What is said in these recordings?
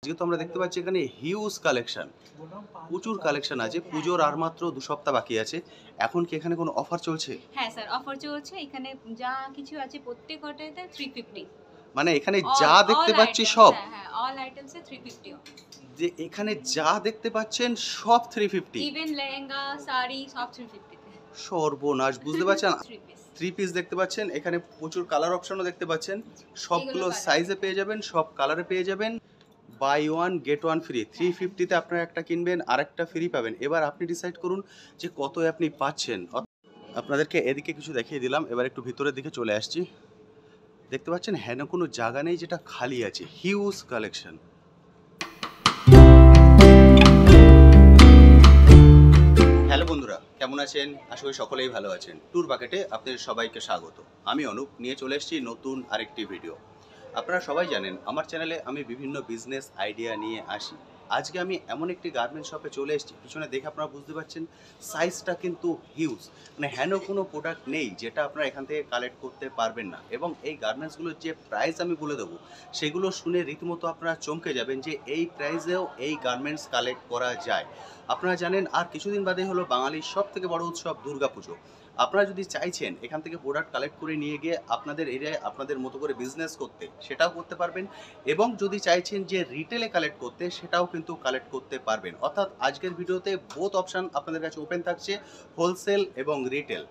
আজকে তো আমরা দেখতে পাচ্ছি এখানে হিউজ কালেকশন, প্রচুর কালেকশন আছে। পুজোর আর মাত্র 2 সপ্তাহ বাকি আছে। এখন কি এখানে কোনো অফার চলছে? হ্যাঁ স্যার, অফার চলছে। এখানে যা কিছু আছে প্রত্যেকটাতে 350। মানে এখানে যা দেখতে অল পাচ্ছি আইটেমস, সব, হ্যাঁ হ্যাঁ, অল আইটেমসে 350 অফ। যে এখানে যা দেখতে পাচ্ছেন সব 350, ইভেন লেহেঙ্গা, শাড়ি সব 350 তে। সর্বনাশ! বুঝতে পারছেন? 3 পিস। 3 পিস দেখতে পাচ্ছেন, এখানে প্রচুর কালার অপশনও দেখতে পাচ্ছেন। সবগুলো এগুলো সাইজে পেয়ে যাবেন, সব কালারে পেয়ে যাবেন। Buy one get one free. 350তে আপনারা একটা কিনবেন আর একটা ফ্রি পাবেন। এবার আপনি ডিসাইড করুন যে কত আপনি পাচ্ছেন। আপনাদেরকে এদিকে কিছু দেখিয়ে দিলাম, এবার একটু ভিতরের দিকে চলে আসছি। দেখতে পাচ্ছেন হেন কোনো জায়গা নেই যেটা খালি আছে, হিউজ কালেকশন। হ্যালো বন্ধুরা, কেমন আছেন? আশা করি সকলেই ভালো আছেন। ট্যুর বাকেটে আপনাদের সবাইকে স্বাগত। আমি অনুপ, নিয়ে চলে এসেছি নতুন আরেকটি ভিডিও। আপনারা সবাই জানেন আমার চ্যানেলে আমি বিভিন্ন বিজনেস আইডিয়া নিয়ে আসি। আজকে আমি এমন একটি গার্মেন্টস শপে চলে এসেছি, পিছনে দেখে আপনারা বুঝতে পারছেন সাইজটা কিন্তু হিউজ। মানে হেন কোনো প্রোডাক্ট নেই যেটা আপনারা এখান থেকে কালেক্ট করতে পারবেন না। এবং এই গার্মেন্টসগুলোর যে প্রাইস আমি বলে দেবো, সেগুলো শুনে রীতিমতো আপনারা চমকে যাবেন যে এই প্রাইসেও এই গার্মেন্টস কালেক্ট করা যায়। আপনারা জানেন আর কিছুদিন বাদে হলো বাঙালির সব থেকে বড় উৎসব দুর্গাপুজো। আপনারা যদি চাইছেন এখান থেকে প্রোডাক্ট কালেক্ট করে নিয়ে গিয়ে আপনাদের এরিয়ায় আপনাদের মতো করে বিজনেস করতে, সেটাও করতে পারবেন। এবং যদি চাইছেন যে রিটেলে কালেক্ট করতে, সেটাও কিন্তু কালেক্ট করতে পারবেন। অর্থাৎ আজকের ভিডিওতে বোথ অপশান আপনাদের কাছে ওপেন থাকছে, হোলসেল এবং রিটেল।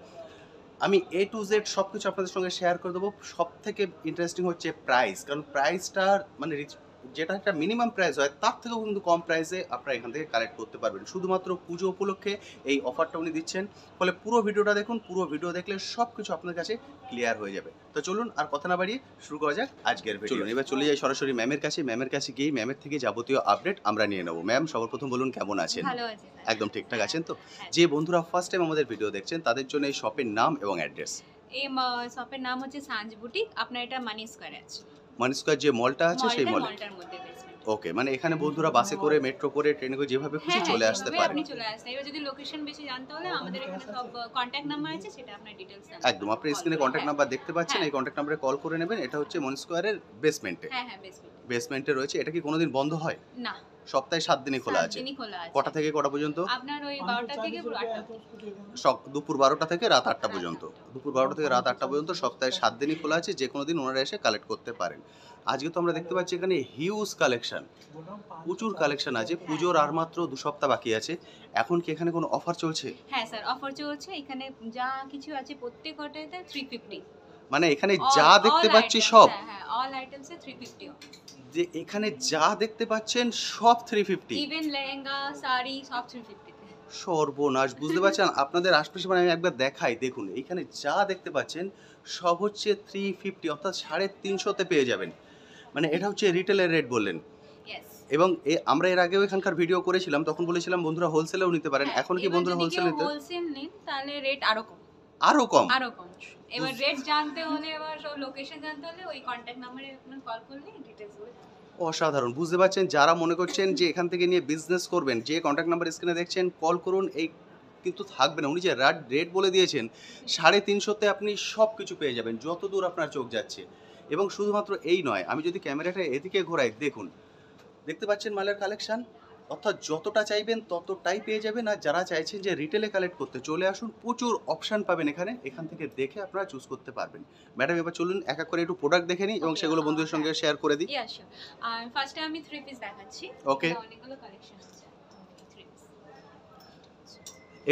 আমি A to Z সব কিছু আপনাদের সঙ্গে শেয়ার করে দেবো। সব থেকে ইন্টারেস্টিং হচ্ছে প্রাইস, কারণ প্রাইসটার মানে যেটা একটা মিনিমাম প্রাইস হয় তার থেকেও কিন্তু কম প্রাইসে আপনারা এখান থেকে কালেক্ট করতে পারবেন। শুধুমাত্র পুজো উপলক্ষে এই অফারটা উনি দিচ্ছেন। ফলে পুরো ভিডিওটা দেখুন, পুরো ভিডিও দেখলে সব কিছু আপনার কাছে ক্লিয়ার হয়ে যাবে। তো চলুন আর কথা না বাড়িয়ে শুরু করা যাক আজকের ভিডিও। চলুন এবার চলে যাই সরাসরি ম্যামের কাছে। ম্যামের কাছে গিয়ে ম্যামের থেকে যাবতীয় আপডেট আমরা নিয়ে নেবো। ম্যাম, সবার প্রথম বলুন কেমন আছেন? ভালো আছি স্যার। একদম ঠিকঠাক আছেন তো? হ্যাঁ। যে বন্ধুরা ফার্স্ট টাইম আমাদের ভিডিও দেখছেন তাদের জন্য এই শপের নাম এবং অ্যাড্রেস। এই শপের নাম হচ্ছে সাঞ্জ বুটিক। আপনার এটা মানি স্কয়ারে আছে। মানি স্কয়ার যে মলটা আছে সেই মলে। মলটার মধ্যে বেসমেন্ট। ওকে, মানে এখানে বন্ধুরা বাসে করে, মেট্রো করে, ট্রেনে করে যেভাবে খুশি চলে আসতে পারেন। আপনি চলে আসতে। এবার যদি লোকেশন বেশি জানতে হলে আমাদের এখানে সব কন্টাক্ট নাম্বার আছে, সেটা আপনার ডিটেইলস দেন। একদম, আপনি স্ক্রিনে কন্ট্যাক্ট নাম্বার দেখতে পাচ্ছেন, এই কন্ট্যাক্ট নাম্বারে কল করে নেবেন। এটা হচ্ছে মনি স্কয়ারের বেসমেন্টে। হ্যাঁ হ্যাঁ, বেসমেন্ট। বেসমেন্টে রয়েছে। এটা কি কোনোদিন বন্ধ হয়? না, সপ্তাহে 7 দিনই খোলা আছে। 7 দিনই খোলা আছে। কটা থেকে কটা পর্যন্ত? আপনার ওই 12টা থেকে পুরো 8টা। দুপুর 12টা থেকে রাত 8টা পর্যন্ত। দুপুর 12টা থেকে রাত 8টা পর্যন্ত সপ্তাহে 7 দিনই খোলা আছে। যে কোনো দিন ওনারা এসে কালেক্ট করতে পারেন। আজকে তো আমরা দেখতে পাচ্ছি এখানে হিউজ কালেকশন, প্রচুর কালেকশন আছে। পুজোর আর মাত্র 2 সপ্তাহ বাকি আছে। এখন কি এখানে কোনো অফার চলছে? হ্যাঁ স্যার, অফার চলছে। এখানে যা কিছু আছে প্রত্যেকটাতে 350। মানে এখানে যা দেখতে পাচ্ছি সব, হ্যাঁ হ্যাঁ, অল আইটেমসে 350 অফ। যে এখানে যা দেখতে পাচ্ছেন সব 350, ইভেন লেহেঙ্গা, শাড়ি সব 350 তে। সর্বনাশ! বুঝতে পারছেন? আপনাদের আশপাশে মানে আমি একবার দেখাই, দেখুন এইখানে যা দেখতে পাচ্ছেন সব হচ্ছে 350, অর্থাৎ 350 পেয়ে যাবেন। মানে এটা হচ্ছে রিটেলের রেট বললেন। ইয়েস। এবং আমরা এর আগেও এখানকার ভিডিও করেছিলাম, তখন বলেছিলাম বন্ধুরা হোলসেলেও নিতে পারেন। এখন কি বন্ধুরা হোলসেল নিতে? হোলসেল নিন তাহলে রেট আরো কম। আরো কম? আরো কম। এবার রেট জানতে হলে, এবার সব লোকেশন জানতে হলে ওই কন্টাক্ট নম্বরে আপনার কল করলে ডিটেইলস গুলো। অসাধারণ! বুঝতে পারছেন? যারা মনে করছেন যে এখান থেকে নিয়ে বিজনেস করবেন, যে কন্ট্যাক্ট নাম্বার স্ক্রিনে দেখছেন কল করুন। এই কিন্তু থাকবে না, উনি যে রেট বলে দিয়েছেন 350 আপনি সব কিছু পেয়ে যাবেন যতদূর আপনার চোখ যাচ্ছে। এবং শুধুমাত্র এই নয়, আমি যদি ক্যামেরাটা এদিকে ঘোরাই, দেখুন দেখতে পাচ্ছেন মালের কালেকশন। অর্থাৎ যতটা চাইবেন ততটাই পেয়ে যাবেন। আর যারা চাইছেন যে রিটেলে কালেক্ট করতে, চলে আসুন, প্রচুর অপশান পাবেন এখানে। এখান থেকে দেখে আপনারা চুজ করতে পারবেন। ম্যাডাম, এবার চলুন এক এক করে একটু প্রোডাক্ট দেখে নিই এবং সেগুলো বন্ধুদের সঙ্গে শেয়ার করে দিই। Yeah sure. আর ফার্স্টে আমি 3 পিস দেখাচ্ছি। ওকে। অনেকগুলো কালেকশন আছে। 3 পিস।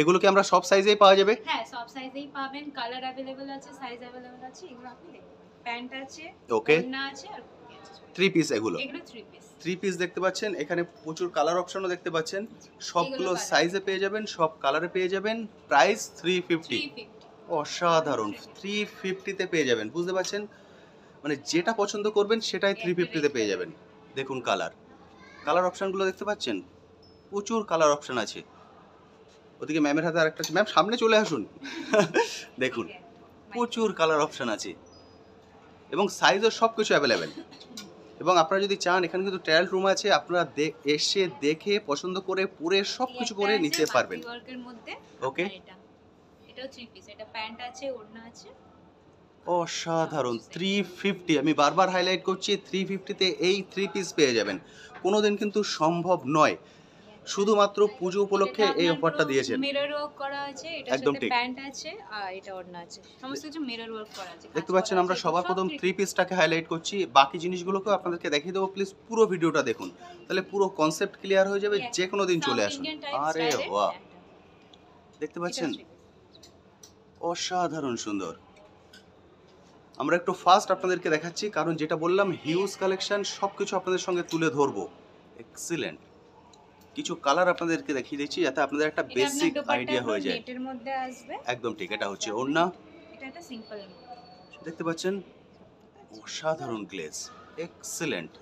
এগুলো কি আমরা সব সাইজেই পাওয়া যাবে? হ্যাঁ, সব সাইজেই পাবেন। কালার अवेलेबल আছে, সাইজ अवेलेबल আছে। এগুলো আপনি দেখুন। প্যান্ট আছে, ওকে, ওড়না আছে আর কুর্তি আছে। 3 পিস এগুলো। এগুলো 3 পিস। 3 পিস দেখতে পাচ্ছেন, এখানে প্রচুর কালার অপশনও দেখতে পাচ্ছেন। সবগুলো এগুলো সাইজে পেয়ে যাবেন, সব কালারে পেয়ে যাবেন। প্রাইস 350। 350। অসাধারণ! 350 তে পেয়ে যাবেন। বুঝতে পারছেন? মানে যেটা পছন্দ করবেন সেটাই 350 তে পেয়ে যাবেন। দেখুন কালার অপশনগুলো দেখতে পাচ্ছেন, প্রচুর কালার অপশন আছে। ওদিকে ম্যামের হাতে আরেকটা, ম্যাম সামনে চলে আসুন। দেখুন প্রচুর কালার অপশন আছে এবং সাইজও সব কিছু অ্যাভেলেবেল। এবং আপনারা যদি চান, এখানে কিন্তু ট্রায়াল রুম আছে, আপনারা এসে দেখে পছন্দ করে পরে সব কিছু করে নিতে পারবেন। ওকে, এটাও 3 পিস। এটা প্যান্ট আছে, ওড়না আছে। অসাধারণ! 350, আমি বারবার হাইলাইট করছি, 350 তে এই 3 পিস পেয়ে যাবেন। কোনোদিন কিন্তু সম্ভব নয়। শুধুমাত্র পুজো উপলক্ষে এই অফারটা দিয়েছেন। মিরর ওয়ার্ক করা আছে, এটার একদম সাথে ঠিক। প্যান্ট আছে আর এটা ওড়না আছে, সমস্ত কিছু মিরর ওয়ার্ক করা আছে। দেখতে পাচ্ছেন আমরা সবার প্রথম 3 পিসটাকে হাইলাইট করছি, বাকি জিনিসগুলোকেও আপনাদেরকে দেখিয়ে দেবো। প্লিজ পুরো ভিডিওটা দেখুন, তাহলে পুরো কনসেপ্ট ক্লিয়ার হয়ে যাবে। যে কোনো দিন চলে আসুন। আরে বাহ, দেখতে পাচ্ছেন অসাধারণ সুন্দর। আমরা একটু ফাস্ট আপনাদেরকে দেখাচ্ছি, কারণ যেটা বললাম হিউজ কালেকশন, সব কিছু আপনাদের সঙ্গে তুলে ধরবো। এক্সিলেন্ট কিছু কালার আপনাদেরকে দেখিয়ে দিচ্ছি যাতে আপনাদের একটা বেসিক আইডিয়া হয়ে যায়। নেটের মধ্যে আসবে, একদম ঠিক, এটা হচ্ছে ওড়না। এটা একটা সিম্পল, দেখতে পাচ্ছেন অসাধারণ গ্লেজ, এক্সিলেন্ট।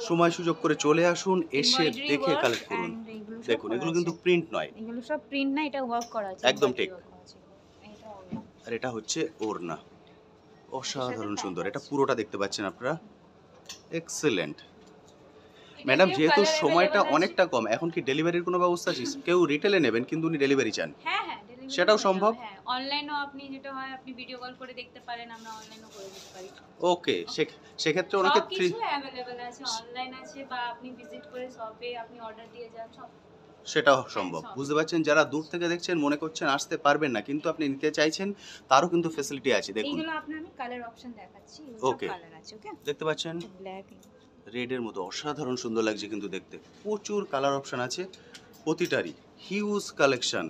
সময় সুযোগ করে চলে আসুন, এসে দেখে কালেক্ট করুন। দেখুন এগুলো কিন্তু প্রিন্ট নয়, এগুলো সব প্রিন্ট না, এটা ওয়ার্ক করা আছে। একদম ঠিক। আর এটা হচ্ছে ওড়না, অসাধারণ সুন্দর। এটা পুরোটা দেখতে পাচ্ছেন আপনারা, এক্সিলেন্ট। ম্যাডাম যেহেতু সময়টা অনেকটা কম, এখন কি ডেলিভারির কোনো ব্যবস্থা আছে? কেউ রিটেলে নেবেন কিন্তু উনি ডেলিভারি চান, হ্যাঁ হ্যাঁ delivery সেটাও করে সম্ভব? দেওয়া, হ্যাঁ অনলাইনও আপনি যেটা হয় আপনি ভিডিও কল করে দেখতে পারেন, আমরা অনলাইনও করে দিতে পারি। ওকে, সেক্ষেত্রে ওনাকে সব কিছু অ্যাভেলেবল আছে, অনলাইন আছে বা আপনি ভিজিট করে শপে আপনি অর্ডার দিয়ে যান, সব সেটাও সম্ভব। বুঝতে পারছেন, যারা দূর থেকে দেখছেন মনে করছেন আসতে পারবেন না, কিন্তু আপনি নিতে চাইছেন, তারও কিন্তু ফ্যাসিলিটি আছে। দেখুন এইগুলো আপনার আমি কালার অপশন দেখাচ্ছি, Okay. কালার আছে। ওকে, দেখতে পাচ্ছেন ব্ল্যাক, রেডের মতো অসাধারণ সুন্দর লাগছে কিন্তু দেখতে। প্রচুর কালার অপশন আছে, প্রতিটারই হিউজ কালেকশন,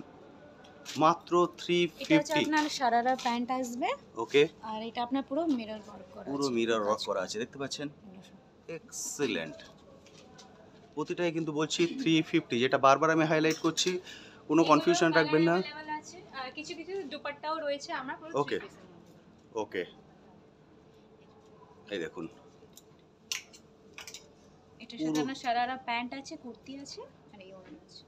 মাত্র এটা হচ্ছে 350। আপনার সারারা প্যান্ট আসবে, ওকে, আর এটা আপনার পুরো মিরর ওয়ার্ক করা আছে, পুরো মিরর ওয়ার্ক করা আছে, দেখতে পাচ্ছেন এক্সিলেন্ট। প্রতিটাই কিন্তু বলছি 350, যেটা বারবার আমি হাইলাইট করছি, কোনো কনফিউশন রাখবেন না। অ্যাভেলেবল আছে, আর কিছু কিছু দুপাট্টাও রয়েছে, আমরা পুরো Okay. 3 পিসের মধ্যে। ওকে, এই দেখুন এটার সাথে আপনার সারারা প্যান্ট আছে, কুর্তি আছে, আর এই ওড়না আছে।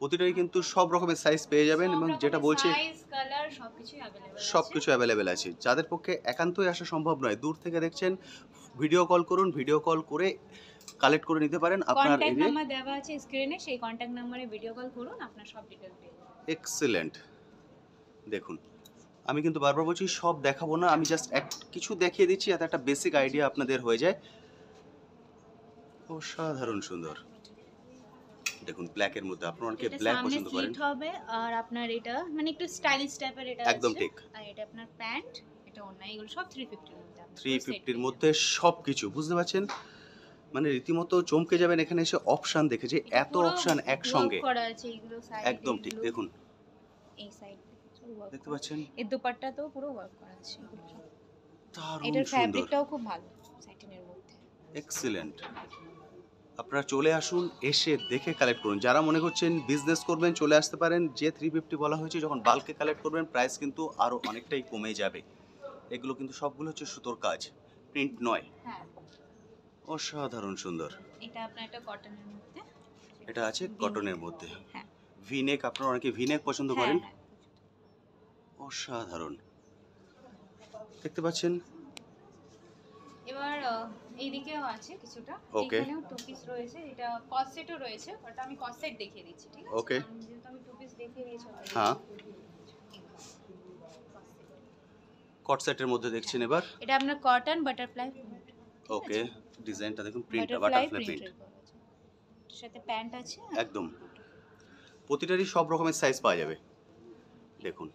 প্রতিটাই কিন্তু সব রকমের সাইজ পেয়ে যাবেন, এবং যেটা বলছি সাইজ কালার সবকিছু অ্যাভেলেবল আছে, সবকিছু অ্যাভেলেবেল আছে। যাদের পক্ষে একান্তই আসা সম্ভব নয়, দূর থেকে দেখছেন, ভিডিও কল করুন, ভিডিও কল করে কালেক্ট করে নিতে পারেন আপনার কন্টাক্ট এরিয়া। নাম্বার দেওয়া আছে স্ক্রিনে, সেই কন্টাক্ট নম্বরে ভিডিও কল করুন, আপনার সব ডিটেইলস পেয়ে যাবেন। এক্সিলেন্ট। দেখুন আমি কিন্তু বারবার বলছি সব দেখাবো না, আমি জাস্ট কিছু দেখিয়ে দিচ্ছি যাতে একটা বেসিক আইডিয়া আপনাদের হয়ে যায়। অসাধারণ সুন্দর। দেখুন ব্ল্যাকের মধ্যে, আপনারা অনেকে এটা ব্ল্যাক সামনে পছন্দ করেন। স্লিট হবে, আর আপনার এটা মানে একটু স্টাইলিশ টাইপের এটা একদম আছে। ঠিক। আর এটা আপনার প্যান্ট, এটা ওড়না, এগুলো সব 350 এর মধ্যে। 350-র মধ্যে সব কিছু, বুঝতে পারছেন, মানে রীতিমতো চমকে যাবেন এখানে এসে অপশন দেখে, যে এত অপশন একসঙ্গে। করা আছে এগুলো সাইড, একদম ঠিক। দেখুন এই সাইড দেখতে পাচ্ছেন, এই দুপাট্টাতেও পুরো ওয়ার্ক করা আছে, এগুলো সব। দারুণ এটার সুন্দর, ফ্যাব্রিকটাও খুব ভালো, স্যাটিনের মধ্যে। এক্সিলেন্ট। আপনারা চলে আসুন, এসে দেখে কালেক্ট করুন। যারা মনে করছেন বিজনেস করবেন চলে আসতে পারেন। যে 350 বলা হয়েছে, যখন বাল্কে কালেক্ট করবেন প্রাইস কিন্তু আরও অনেকটাই কমে যাবে। এগুলো কিন্তু সবগুলো হচ্ছে সুতোর কাজ, প্রিন্ট নয়। হ্যাঁ, অসাধারণ সুন্দর। এটা আপনার একটা কটনের মধ্যে, এটা আছে কটনের মধ্যে। হ্যাঁ। ভিনেক, আপনারা অনেকে ভিনেক পছন্দ হ্যাঁ, করেন। হ্যাঁ। অসাধারণ, দেখতে পাচ্ছেন। এবার এইদিকেও আছে কিছুটা, Okay. এখানেও টু পিস রয়েছে, এটা কস সেটও রয়েছে, ওটা আমি কস সেট দেখিয়ে দিচ্ছি, ঠিক আছে? Okay. যেহেতু আমি টু পিস দেখিয়ে দিয়েছি already। হ্যাঁ, Cross set। কট সেটের মধ্যে দেখছেন এবার। এটা আপনার কটন বাটারফ্লাই, ওকে, ডিজাইনটা দেখুন, প্রিন্টটা বাটারফ্লাই বাটারফ্লাই প্রিন্ট, প্রিন্টের করা আছে। এর সাথে প্যান্ট আছে, একদম। প্রতিটারই সব রকমের সাইজ পাওয়া যাবে। দেখুন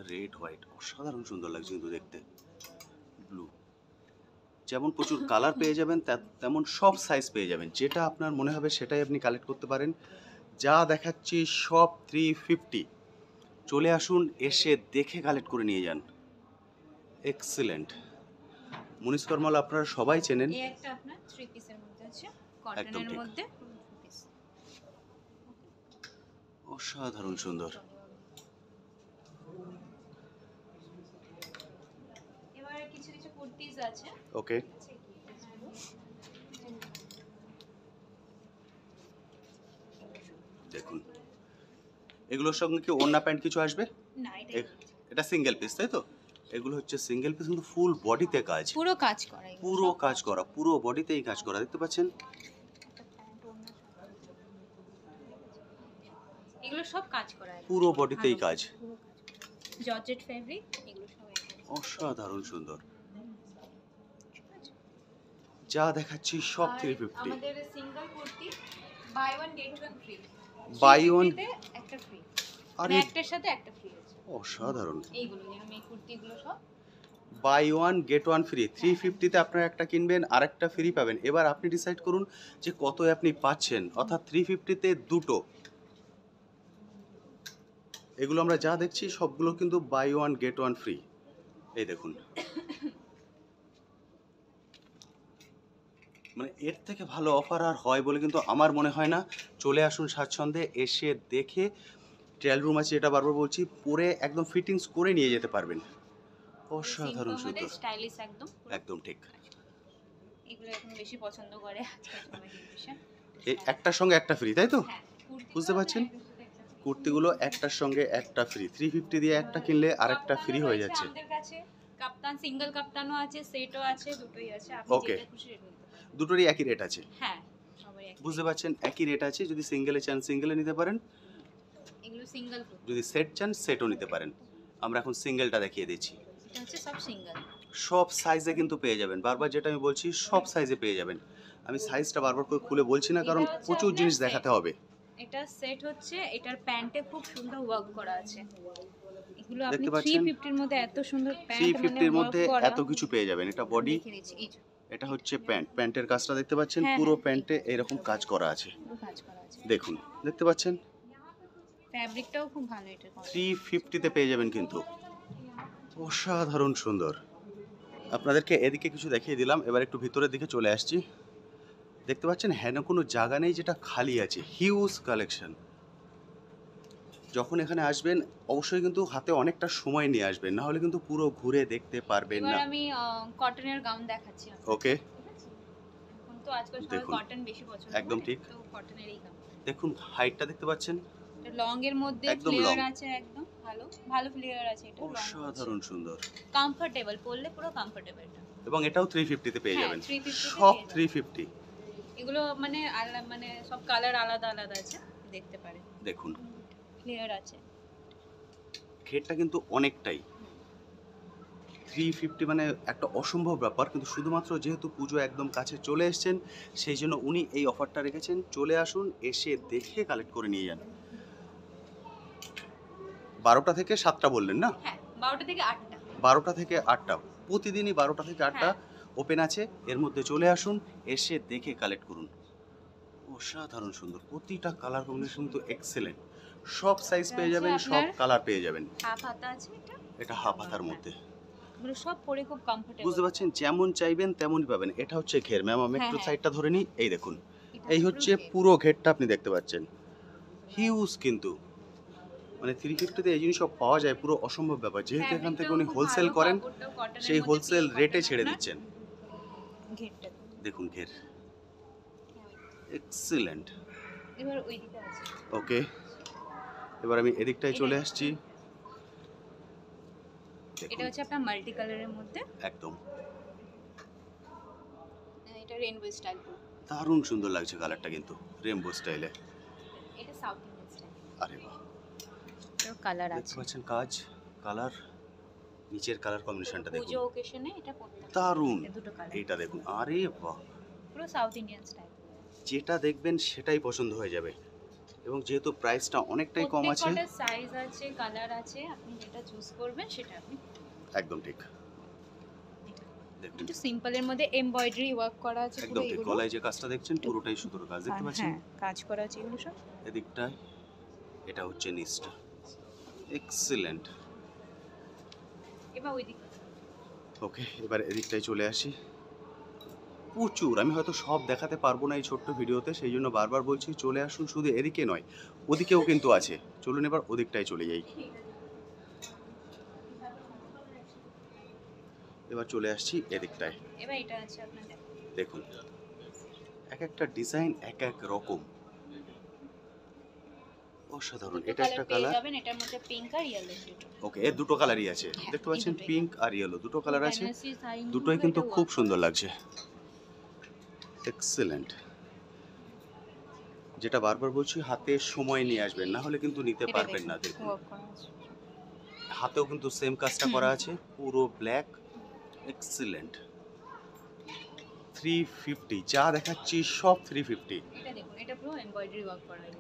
রেড হোয়াইট, অসাধারণ সুন্দর লাগছে কিন্তু দেখতে। ব্লু, যেমন প্রচুর কালার পেয়ে যাবেন, তেমন সব সাইজ পেয়ে যাবেন। যেটা আপনার মনে হবে সেটাই আপনি কালেক্ট করতে পারেন। যা দেখাচ্ছি সব 350। চলে আসুন, এসে দেখে কালেক্ট করে নিয়ে যান। এক্সিলেন্ট। মুনিশ করমাল আপনারা সবাই চেনেন। এই একটা আপনার 3 পিসের মধ্যে আছে, একদম কটনের ঠিক। মধ্যে 2 পিস। অসাধারণ সুন্দর। এবার কিছু কিছু কুর্তিজ আছে, ওকে, দেখুন এগুলোর সঙ্গে কি ওড়না প্যান্ট কিছু আসবে? না এটা সিঙ্গেল পিস, তাই তো? এগুলো হচ্ছে সিঙ্গেল পিস, কিন্তু ফুল বডিতে কাজ, পুরো কাজ করা, এগুলো পুরো সব কাজ করা, পুরো বডিতেই কাজ করা, দেখতে পাচ্ছেন। একটা প্যান্ট, ওড়না সব। এগুলো সব কাজ করা আছে, পুরো বডিতেই কাজ, পুরো কাজ করা। জর্জেট ফেব্রিক, এগুলো সব এখানে। অসাধারণ সুন্দর। ঠিক আছে? যা দেখাচ্ছি সব আর 350। আমাদের single kurti buy one get one free, buy one একটা ফ্রি, আরে মানে একটার সাথে একটা ফ্রি আছে। অসাধারণ। এইগুলো যেমন এই কুর্তিগুলো সব buy one get one free, 350-তে আপনারা একটা কিনবেন আর একটা ফ্রি পাবেন। এবার আপনি ডিসাইড করুন যে কত আপনি পাচ্ছেন, অর্থাৎ 350-তে দুটো। এগুলো আমরা যা দেখছি সবগুলো কিন্তু buy one get one free. এই দেখুন, মানে এর থেকে ভালো অফার আর হয় বলে কিন্তু আমার মনে হয় না। চলে আসুন স্বাচ্ছন্দ্যে, এসে দেখে, ট্রায়াল রুম আছে এটা বারবার বলছি, পরে একদম ফিটিংস করে নিয়ে যেতে পারবেন। অসাধারণ সুন্দর, স্টাইলিশ একদম একদম ঠিক। এগুলো এখন বেশি পছন্দ করে আজকাল সবাই জিনিসটা। এই একটার সঙ্গে একটা ফ্রি, তাই তো? হ্যাঁ, কুর্তিগুলো বুঝতে পারছেন? একটার সাথে একটা free। কুর্তিগুলো একটার সঙ্গে একটা ফ্রি, 350 দিয়ে একটা কিনলে আরেকটা ফ্রি কাপ্তানও হয়ে রয়েছে যাচ্ছে। আমাদের কাছে, কাপ্তান সিঙ্গেল কাপ্তানও আছে, সেটও আছে, দুটোই আছে, আপনি Okay. যেটা খুশি সেটা নিতে পারেন। দুটোরই একই রেট আছে, হ্যাঁ, সবাই একই। বুঝতে পারছেন? একই রেট আছে। যদি সিঙ্গেলে চান সিঙ্গেলে নিতে পারেন, এগুলো সিঙ্গেল কুর্তি, যদি সেট চান সেটও নিতে পারেন। আমরা এখন সিঙ্গেলটা দেখিয়ে দিচ্ছি। এটা হচ্ছে সব সিঙ্গেল। সব সাইজে কিন্তু পেয়ে যাবেন, বারবার যেটা আমি বলছি সব সাইজে পেয়ে যাবেন। আমি সাইজটা বারবার করে খুলে বলছি না, কারণ এটা হচ্ছে প্রচুর আপনার জিনিস set। দেখাতে হবে। এটা সেট হচ্ছে, এটার প্যান্টে খুব সুন্দর ওয়ার্ক করা আছে। এগুলো আপনি দেখতে পাচ্ছেন? 350 এর মধ্যে এত সুন্দর প্যান্ট, 350-র মানে মধ্যে ওয়ার্ক করা। এত কিছু পেয়ে যাবেন। এটা বডি, দেখিয়ে দিচ্ছি, এই যে এটা হচ্ছে প্যান্ট। প্যান্টের কাজটা দেখতে পাচ্ছেন, হ্যাঁ, পুরো হ্যাঁ। প্যান্টে এরকম কাজ করা আছে। পুরো কাজ করা আছে। দেখুন, দেখতে পাচ্ছেন? ফ্যাব্রিকটাও খুব ভালো এটার। 350-তে পেয়ে যাবেন কিন্তু। অসাধারণ সুন্দর। আপনাদেরকে এদিকে কিছু দেখিয়ে দিলাম, এবার একটু ভিতরের দিকে চলে আসছি। দেখতে পাচ্ছেন হেন কোনো জায়গা নেই যেটা খালি আছে, হিউজ কালেকশন। যখন এখানে আসবেন অবশ্যই কিন্তু হাতে অনেকটা সময় নিয়ে আসবেন, না হলে কিন্তু পুরো ঘুরে দেখতে পারবেন এবার না। আমি কটনের গাউন দেখাচ্ছি আপনাকে। ওকে, এখন তো আজকাল সবাই দেখুন, কটন বেশি পছন্দ একদম করে, ঠিক। তো কটনেরই গাউন। দেখুন হাইটটা দেখতে পাচ্ছেন, এটা লং এর মধ্যে একদম ফ্লেয়ার long। আছে, একদম ভালো ভালো ফ্লেয়ার আছে, এটা অসাধারণ সুন্দর। কমফোর্টেবল, পরলে পুরো কমফোর্টেবল এটা। এবং এটাও 350-তে পেয়ে হ্যাঁ, যাবেন, 350 তে সব পেয়ে যাবেন। 350। এগুলো মানে মানে সব কালার আলাদা আলাদা আছে, দেখতে পারেন। দেখুন ফ্লেয়ার আছে। ঘেরটা কিন্তু অনেকটাই। 350 মানে একটা অসম্ভব ব্যাপার, কিন্তু শুধুমাত্র যেহেতু পুজো একদম কাছে চলে এসেছেন সেই জন্য উনি এই অফারটা রেখেছেন। চলে আসুন, এসে দেখে কালেক্ট করে নিয়ে যান। 12টা থেকে 7টা বললেন না? হ্যাঁ, 12টা থেকে 8টা। 12টা থেকে 8টা, প্রতিদিনই 12টা থেকে 8টা হ্যাঁ। ওপেন আছে। এর মধ্যে চলে আসুন, এসে দেখে কালেক্ট করুন। অসাধারণ সুন্দর, প্রতিটা কালার কম্বিনেশন তো এক্সেলেন্ট। সব সাইজ এটা পেয়ে হচ্ছে যাবেন, সব আপনার কালার পেয়ে যাবেন। হাফ হাতা আছে এটা। এটা হাফ হাতার মধ্যে, এগুলো সব পরে খুব কমফোর্টেবল। বুঝতে পারছেন? যেমন চাইবেন তেমনই পাবেন। এটা হচ্ছে ঘের। ম্যাম আমি একটু হ্যাঁ, সাইডটা ধরে নিই। এই দেখুন, এটা এই পুরো হচ্ছে ঘের। পুরো ঘেরটা আপনি দেখতে পাচ্ছেন। হিউজ কিন্তু, মানে 350-তে এই জিনিস সব পাওয়া যায়, পুরো অসম্ভব ব্যাপার। যেহেতু এখান থেকে ফ্যাব্রিকটাও উনি খুব হোলসেল ভালো, করেন, কাপড়টাও কটনের সেই মধ্যে হোলসেল pure রেটে cotton ছেড়ে আপনার দিচ্ছেন। ঘেরটা। দেখুন ঘের, এক্সিলেন্ট। এবার ওই দিকে আছে। ওকে, এবার আমি এদিকটায় চলে আসছি। এটা দেখুন, হচ্ছে আপনার মাল্টি কালারের মধ্যে, একদম এটা রেইনবো স্টাইল পুরো। দারুণ সুন্দর লাগছে কালারটা কিন্তু, রেমবো স্টাইলে। এটা সাউথ ইন্ডিয়ান স্টাইল। আরে বাহ, এটাও কালার দেখতে আছে। পাচ্ছেন কাজ, কালার, নিচের কালার কম্বিনেশনটা দেখুন, পুজো ওকেশনে এটা পড়তে হবে। দারুণ। এটা দুটো কালার, এইটা দেখুন, আরে বাহ, পুরো সাউথ ইন্ডিয়ান স্টাইল। যেটা দেখবেন সেটাই পছন্দ হয়ে যাবে। এবং যেহেতু প্রাইসটা অনেকটাই কম আছে, প্রত্যেকটা সাইজ আছে, কালার আছে, আপনি যেটা চুজ করবেন সেটা আপনি। একদম ঠিক। দেখুন একটু সিম্পলের মধ্যে এমব্রয়ডারি ওয়ার্ক করা আছে একদম পুরো ঠিক, এগুলো। গলায় যে কাজটা দেখছেন পুরোটাই সুতোর কাজ, দেখতে পাচ্ছেন? হ্যাঁ, কাজ করা আছে এগুলো সব। এদিকটায় এটা হচ্ছে নিচটা, এক্সিলেন্ট। এবার ওই দিকে ওকে, এবার এদিকটায় চলে আসি। প্রচুর, আমি হয়তো সব দেখাতে পারবো না এই ছোট্ট ভিডিওতে, সেই জন্য বারবার বলছি চলে আসুন। শুধু এদিকে নয়, ওদিকেও কিন্তু আছে। চলুন এবার ওদিকটায় চলে যাই। এবার চলে আসছি এদিকটায়। এবার এটা আছে আপনাদের। দেখুন এক একটা ডিজাইন এক এক রকম, অসাধারণ। এটা একটা পেয়ে কালার। যাবেন, এটার মধ্যে পিঙ্ক আর ইয়েলো দুটো। ওকে, এর দুটো কালারই আছে, হ্যাঁ, দেখতে এই পাচ্ছেন? দুটোই। পিঙ্ক আর ইয়েলো দুটো কালার আছে, বেনারসি শাড়ির দুটোই মধ্যে কিন্তু এটা খুব work সুন্দর করা লাগছে, এক্সেলেন্ট। যেটা বারবার বলছি, হাতে সময় নিয়ে আসবেন, না হলে কিন্তু নিতে এটা পারবেন দেখুন, না। দেখুন work করা আছে। হাতেও কিন্তু সেম কাজটা করা আছে, পুরো ব্ল্যাক, এক্সিলেন্ট। 350, যা দেখাচ্ছি সব 350। এটা দেখুন, এটা পুরো এমব্রয়ডারি ওয়ার্ক করা আছে।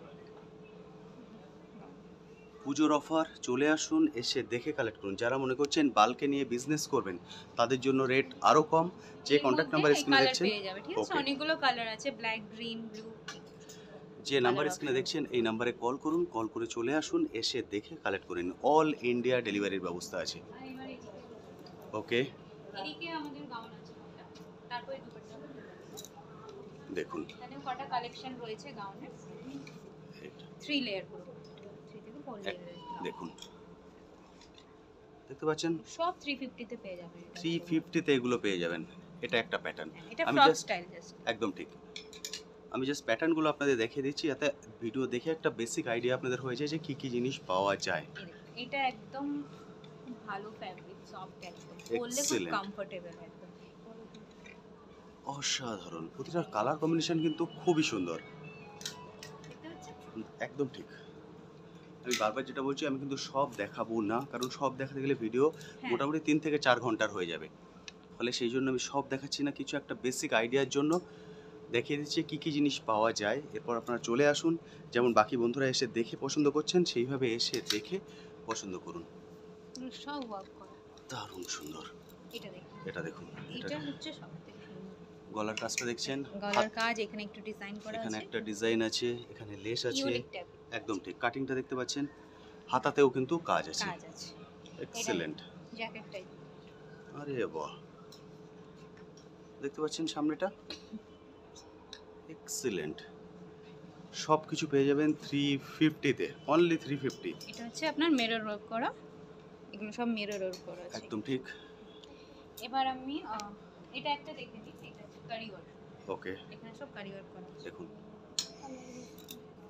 পুজোর অফার, চলে আসুন, এসে দেখে কালেক্ট করুন। যারা মনে করছেন বাল্কে নিয়ে বিজনেস করবেন তাদের জন্য রেট আরও কম। যে কন্ট্যাক্ট নাম্বার স্ক্রিনে দেখছেন, পেয়ে যাবে, ঠিক আছে? ওকে, অনেকগুলো কালার আছে, ব্ল্যাক, গ্রিন, ব্লু। যে নাম্বার স্ক্রিনে দেখছেন এই নাম্বারে কল করুন, কল করে চলে আসুন, এসে দেখে কালেক্ট করুন। অল ইন্ডিয়া ডেলিভারির ব্যবস্থা আছে। আর এবারে ওকে, এদিকে আমাদের গাউন আছে একটা, তারপরে দুপাট্টা। দেখুন এখানে কটা কালেকশন রয়েছে গাউনের, এটা 3 লেয়ার পুরো, 3 থেকে 4 লেয়ার। দেখুন, দেখতে পাচ্ছেন সব 350 তে পেয়ে যাবেন। 350 তে এগুলো পেয়ে যাবেন। এটা একটা প্যাটার্ন, এটা আমি ফ্রক জাস্ট স্টাইল জাস্ট। একদম ঠিক, আমি জাস্ট প্যাটার্নগুলো আপনাদের দেখিয়ে দিচ্ছি, যাতে ভিডিও দেখে একটা বেসিক আইডিয়া আপনাদের হয়ে যায় যে কী কী জিনিস পাওয়া যায়। এটা একদম ভালো ফ্যাব্রিক, সফট একদম, পরলে খুব Excellent. কমফোর্টেবল একদম। অসাধারণ, প্রতিটা কালার কম্বিনেশন কিন্তু খুবই সুন্দর। দেখতে পাচ্ছেন? একদম ঠিক, আমি বারবার যেটা বলছি, আমি কিন্তু সব দেখাবো না, কারণ সব দেখাতে গেলে ভিডিও মোটামুটি 3 থেকে 4 ঘন্টার হয়ে যাবে। ফলে সেই জন্য আমি সব দেখাচ্ছি না, কিছু একটা বেসিক আইডিয়ার জন্য দেখিয়ে দিচ্ছি কী কী জিনিস পাওয়া যায়। এরপর আপনারা চলে আসুন, যেমন বাকি বন্ধুরা এসে দেখে পছন্দ করছেন সেইভাবে এসে দেখে পছন্দ করুন। পুরো সব ওয়ার্ক করা। দারুণ সুন্দর। এটা দেখুন, এটা দেখুন, এটা হচ্ছে সবথেকে সুন্দর। গলার কাজটা দেখছেন, গলার কাজ এখানে একটু ডিজাইন করা এখানে আছে, একটা ডিজাইন আছে, এখানে লেস আছে, ইউনিক টাইপ একদম ঠিক, কাটিংটা দেখতে পাচ্ছেন, হাতাতেও কিন্তু কাজ আছে। কাজ আছে। Excellent, jacket type. আরে বাহ, দেখতে পাচ্ছেন সামনেটা, এক্সেলেন্ট। সব কিছু পেয়ে যাবেন 350 তে, অনলি 350। এটা হচ্ছে আপনার মিরর ওয়ার্ক করা, এগুলো সব মিরর ওয়ার্ক করা আছে। একদম ঠিক। এবার আমি এটা একটা দেখে নিই, এটা হচ্ছে কারি ওয়ার্ক। ওকে, এখানে সব কারি ওয়ার্ক করা আছে, দেখুন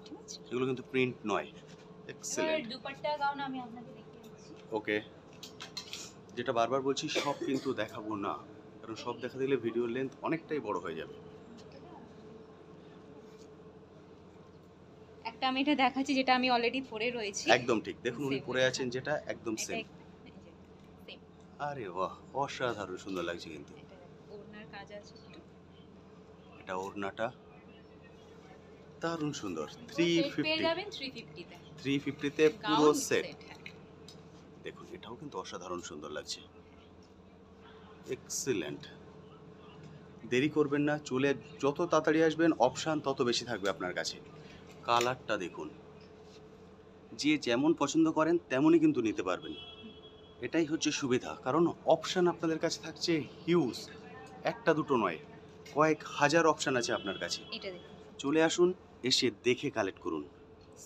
ঠিক আছে? এগুলো কিন্তু প্রিন্ট নয়। এবার এক্সেলেন্ট, দুপাট্টা গাউন আমি আপনাকে দেখিয়ে দিচ্ছি। ওকে, যেটা বারবার বলছি সব কিন্তু দেখাবো না, কারণ সব দেখাতে গেলে ভিডিওর লেন্থ অনেকটাই বড় হয়ে যাবে। একটা আমি এটা দেখাচ্ছি যেটা আমি অলরেডি পরে রয়েছি। একদম ঠিক, দেখুন উনি Same. পরে আছেন যেটা একদম এটা সেম। এই যে, same. আরে বাহ, অসাধারণ সুন্দর লাগছে কিন্তু। এটা ওড়নার কাজ আছে একটু। এটা ওড়নাটা দারুণ সুন্দর। পেয়ে 350, যাবেন 350 তে। 350 তে পুরো গাউন সেট। সেট, হ্যাঁ। দেখুন এটাও কিন্তু অসাধারণ সুন্দর লাগছে, এক্সিলেন্ট। দেরি করবেন না, চলে যত তাড়াতাড়ি আসবেন অপশান তত বেশি থাকবে আপনার কাছে। কালারটা দেখুন, যে যেমন পছন্দ করেন তেমনই কিন্তু নিতে পারবেন। এটাই হচ্ছে সুবিধা, কারণ অপশান আপনাদের কাছে থাকছে হিউজ, একটা দুটো নয়, কয়েক হাজার অপশান আছে আপনার কাছে। এটা দেখুন, চলে আসুন, এসে দেখে কালেক্ট করুন।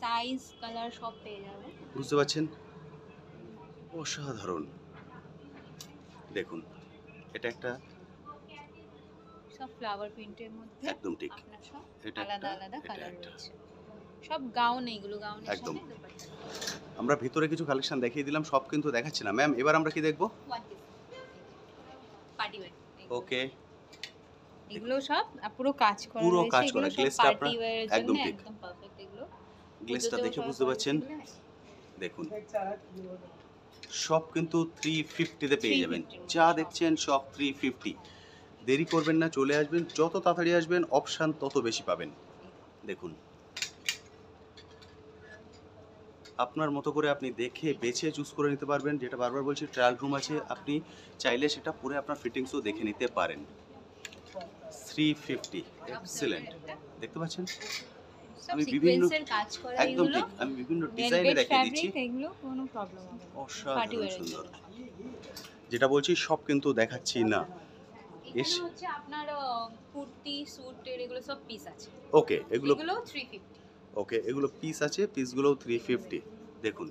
সাইজ কালার সব পেয়ে যাবেন। বুঝতে পারছেন, অসাধারণ। দেখুন এটা একটা, সব ফ্লাওয়ার প্রিন্টের মধ্যে, একদম ঠিক, আপনার সব এটা আলাদা একটা, আলাদা এটা কালার একটা। রয়েছে। সব গাউন, এইগুলো গাউনের একদম। সাথে দুপাট্টা। আমরা ভিতরে কিছু কালেকশন দেখিয়ে দিলাম, সব কিন্তু দেখাচ্ছি না। ম্যাম এবার আমরা কি দেখবো? One piece party wear. Okay, এগুলো সব পুরো কাজ করা পুরো রয়েছে, কাজ করা, এগুলো সব গ্লেজটা পার্টি আপনার ওয়্যারের একদম জন্য ঠিক। একদম পারফেক্ট এগুলো। গ্লেসটা পুজোতেও দেখে সব বুঝতে পারছেন, পরে দেখুন সব কিন্তু 350 তে পেয়ে যাবেন। 350 যা দেখছেন সব 350। দেরি করবেন না, চলে আসবেন, যত তাড়াতাড়ি আসবেন অপশান তত বেশি পাবেন। দেখুন আপনার মতো করে আপনি দেখে বেছে চুজ করে নিতে পারবেন। যেটা বারবার বলছি, ট্রায়াল রুম আছে, আপনি চাইলে সেটা পরে আপনার ফিটিংসও দেখে নিতে পারেন। 350, এক্সিলেন্ট। দেখতে পাচ্ছেন সব আমি বিভিন্ন, সিকোয়েন্সের কাজ করা একদম এগুলো, ঠিক, আমি বিভিন্ন ডিজাইনে দেখিয়ে দিচ্ছি, এগুলো কোনো প্রবলেম হবে না। পার্টি অসাধারণ ওয়্যারের সুন্দর। জন্য। যেটা বলছি সব কিন্তু দেখাচ্ছি না। এখানে হচ্ছে আপনার কুর্তি, স্যুটের এগুলো সব পিস আছে। ওকে, এগুলো 350। ওকে, এগুলো পিস আছে, পিসগুলো 350। দেখুন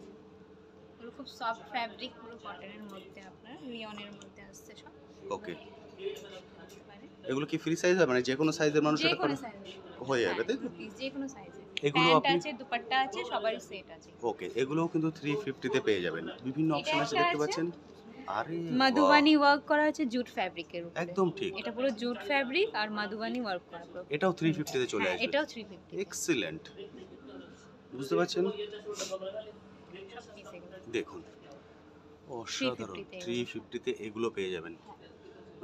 এগুলো খুব সফট ফ্যাব্রিক, পুরো কটনের মধ্যে, আপনার রিয়নের মধ্যে আসছে সব। ওকে, এগুলো কি ফ্রি সাইজ হবে, মানে যে কোনো সাইজের মানুষ যে এটা কোনো করে সাইজ হয়ে যাবে, তাই তো? পিস যে কোনো সাইজে। এগুলো প্যান্ট আপনি, আছে, দুপাট্টা আছে, সবারই সেট আছে। ওকে, এগুলোও কিন্তু 350 তে পেয়ে যাবেন। বিভিন্ন এটা অপশন আছে, একটা দেখতে আছে, পাচ্ছেন। আরে মাধুবানি ওয়ার্ক করা আছে জুট ফ্যাব্রিকের উপরে। একদম ঠিক, এটা পুরো জুট ফ্যাব্রিক আর মাধুবানি ওয়ার্ক করা পুরো। এটাও 350 তে চলে হ্যাঁ, আসবে। এটাও 350। এক্সিলেন্ট, বুঝতে পারছেন। সব পিস এগুলো। দেখুন অসাধারণ, 350 তে 350 তে এগুলো পেয়ে যাবেন।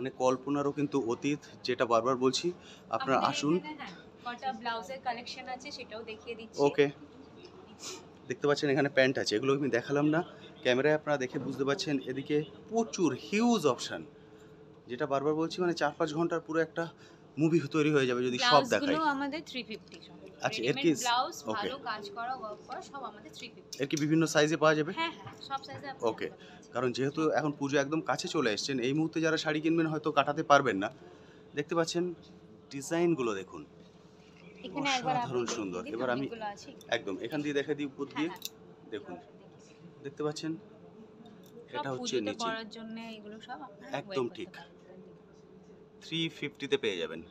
মানে কল্পনারও কিন্তু অতীত, যেটা বারবার বলছি আপনারা আমাদের আসুন। এখানে, হ্যাঁ, কটা ব্লাউজের কালেকশন আছে সেটাও দেখিয়ে দিচ্ছি। ওকে, দেখতে পাচ্ছেন এখানে প্যান্ট আছে, এগুলো আমি দেখালাম না, ক্যামেরায় আপনারা দেখে বুঝতে পারছেন। এদিকে প্রচুর হিউজ অপশান, যেটা বারবার বলছি, মানে 4-5 ঘন্টার পুরো একটা মুভি তৈরি হয়ে যাবে যদি সব দেখাই। ব্লাউজগুলো আমাদের 350 সব। আচ্ছা, এর কি রেডিমেড ব্লাউজ, ওকে, ভালো কাজ করা, ওয়ার্ক করা সব আমাদের 350। এর কি বিভিন্ন সাইজে পাওয়া যাবে? হ্যাঁ, হ্যাঁ, সব সাইজে ওকে, কারণ যেহেতু এখন পুজো একদম কাছে চলে এসছেন, এই মুহূর্তে যারা শাড়ি কিনবেন হয়তো কাটাতে পারবেন না। দেখতে পাচ্ছেন ডিজাইনগুলো দেখুন, এখানে একবার আপনি অসাধারণ সুন্দর। এবার আমি অনেকগুলো আছে। একদম এখান দিয়ে দেখা দিই উপর দিয়ে, হ্যাঁ, হ্যাঁ। দেখুন দেখতে পাচ্ছেন, সব এটা হচ্ছে পুজোতে নিচে, পরার জন্য এগুলো সব আপনারা একদম wear করতে ঠিক। পারেন। 350-তে পেয়ে যাবেন।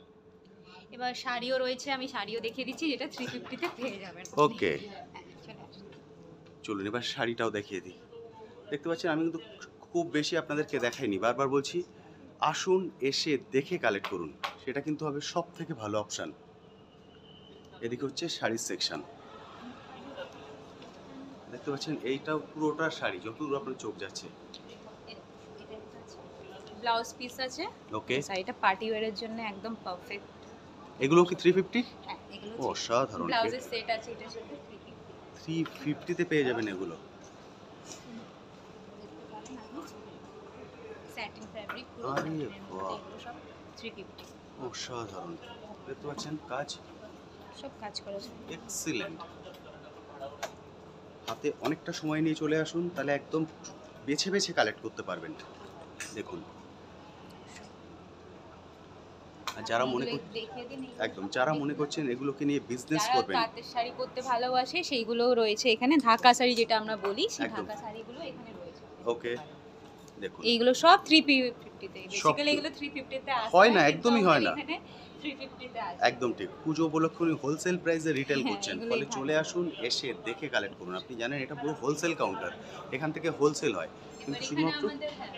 এবার শাড়িও রয়েছে, আমি শাড়িও দেখিয়ে দিচ্ছি যেটা 350 তে পেয়ে যাবেন। ওকে, হ্যাঁ, চলে আসুন। চলুন এবার শাড়িটাও দেখিয়ে দিই। দেখতে পাচ্ছেন আমি কিন্তু খুব বেশি আপনাদেরকে দেখাইনি, বারবার বলছি আসুন, এসে দেখে কালেক্ট করুন, সেটা কিন্তু হবে সব থেকে ভালো অপশান। এদিকে হচ্ছে শাড়ির সেকশন, দেখতে পাচ্ছেন এইটাও পুরোটা শাড়ি, যতদূর আপনার চোখ যাচ্ছে। ব্লাউজ পিস আছে। ওকে, শাড়িটা পার্টি ওয়্যারের জন্য একদম পারফেক্ট। এগুলো কি 350? হ্যাঁ, এগুলো অসাধারণ, ব্লাউজের সেট আছে, এটার সাথে 350। 350-তে পেয়ে যাবেন এগুলো। স্যাটিন ফ্যাব্রিক পুরো আরে সাটিনের মধ্যে, বাহ, এগুলো সব 350। অসাধারণ, দেখতে পাচ্ছেন কাজ সব কাজ করেছে। এক্সিলেন্ট। হাতে অনেকটা সময় নিয়ে চলে আসুন, তাহলে একদম বেছে বেছে কালেক্ট করতে পারবেন। দেখুন, আর যারা মনে করছেন, দেখিয়ে দিন এগুলো একদম সব। যারা মনে করছেন এগুলোকে নিয়ে বিজনেস যারা করবেন, তাঁতের শাড়ি পরতে ভালোবাসে সেইগুলোও রয়েছে এখানে। ঢাকা শাড়ি যেটা আমরা বলি, সেই একদম। ঢাকা শাড়িগুলো এখানে রয়েছে। ওকে, দেখুন এইগুলো সব 350 তে। সব বেসিক্যালি এগুলো 350 তে আসে। হয় না, কিন্তু একদমই হয় না। আমাদের এখানে 350 তে আছে। একদম ঠিক, পুজো উপলক্ষে উনি হোলসেল প্রাইসে রিটেল হ্যাঁ, করছেন, এগুলোই ফলে থাকে। চলে আসুন, এসে দেখে কালেক্ট করুন। আপনি জানেন এটা পুরো হোলসেল কাউন্টার, এখান থেকে হোলসেল হয়, এবার কিন্তু এখানে শুধুমাত্র আমাদের, হ্যাঁ,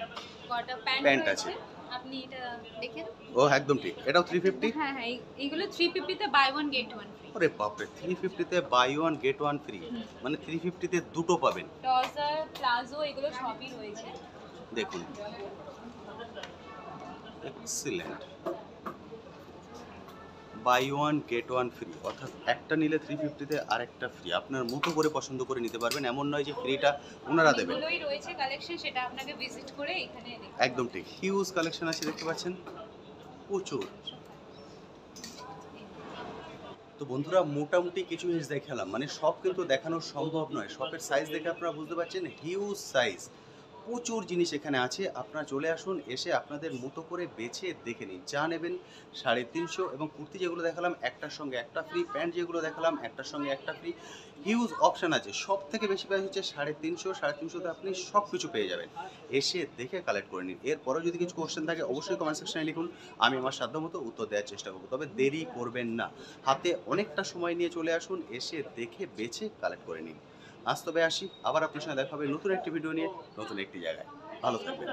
কটা প্যান্ট প্যান্ট আছে। আছে। আপনি এটা দেখে দিন। ও একদম ঠিক, এটাও 350? হ্যাঁ, হ্যাঁ, এইগুলো 350 তে buy one get one free. ওরে বাপরে, 350-তে buy one get one free, মানে 350-তে দুটো পাবেন। ট্রাউজার, প্লাজো এগুলো সবই রয়েছে। দেখুন excellent, buy one get one free, অর্থাৎ একটা নিলে 350-তে আরেকটা ফ্রি। আপনার মতো করে পছন্দ করে নিতে পারবেন, এমন নয় যে ফ্রিটা ওনারা দেবেন। এগুলোই রয়েছে কালেকশন, সেটা আপনাকে ভিজিট করে এখানে দেখতে একদম ঠিক, হিউজ কালেকশন আছে, দেখতে পাচ্ছেন প্রচুর। তো বন্ধুরা, মোটামুটি কিছু জিনিস দেখালাম, মানে সব কিন্তু দেখানো সম্ভব নয়। শপের সাইজ দেখে আপনারা বুঝতে পারছেন হিউজ সাইজ, প্রচুর জিনিস এখানে আছে। আপনারা চলে আসুন, এসে আপনাদের মতো করে বেছে দেখে নিন যা নেবেন। 350, এবং কুর্তি যেগুলো দেখালাম একটার সঙ্গে একটা ফ্রি, প্যান্ট যেগুলো দেখালাম একটার সঙ্গে একটা ফ্রি, হিউজ অপশান আছে। সব থেকে বেশি প্রাইস হচ্ছে 350। 350-তে আপনি সব কিছু পেয়ে যাবেন, এসে দেখে কালেক্ট করে নিন। এরপরেও যদি কিছু কোশ্চেন থাকে অবশ্যই কমেন্ট সেকশনে লিখুন, আমি আমার সাধ্যমতো উত্তর দেওয়ার চেষ্টা করবো। তবে দেরি করবেন না, হাতে অনেকটা সময় নিয়ে চলে আসুন, এসে দেখে বেছে কালেক্ট করে নিন। আজ তবে আসি, আবার আপনার সঙ্গে দেখা হবে নতুন একটি ভিডিও নিয়ে, নতুন একটি জায়গায়। ভালো থাকবেন।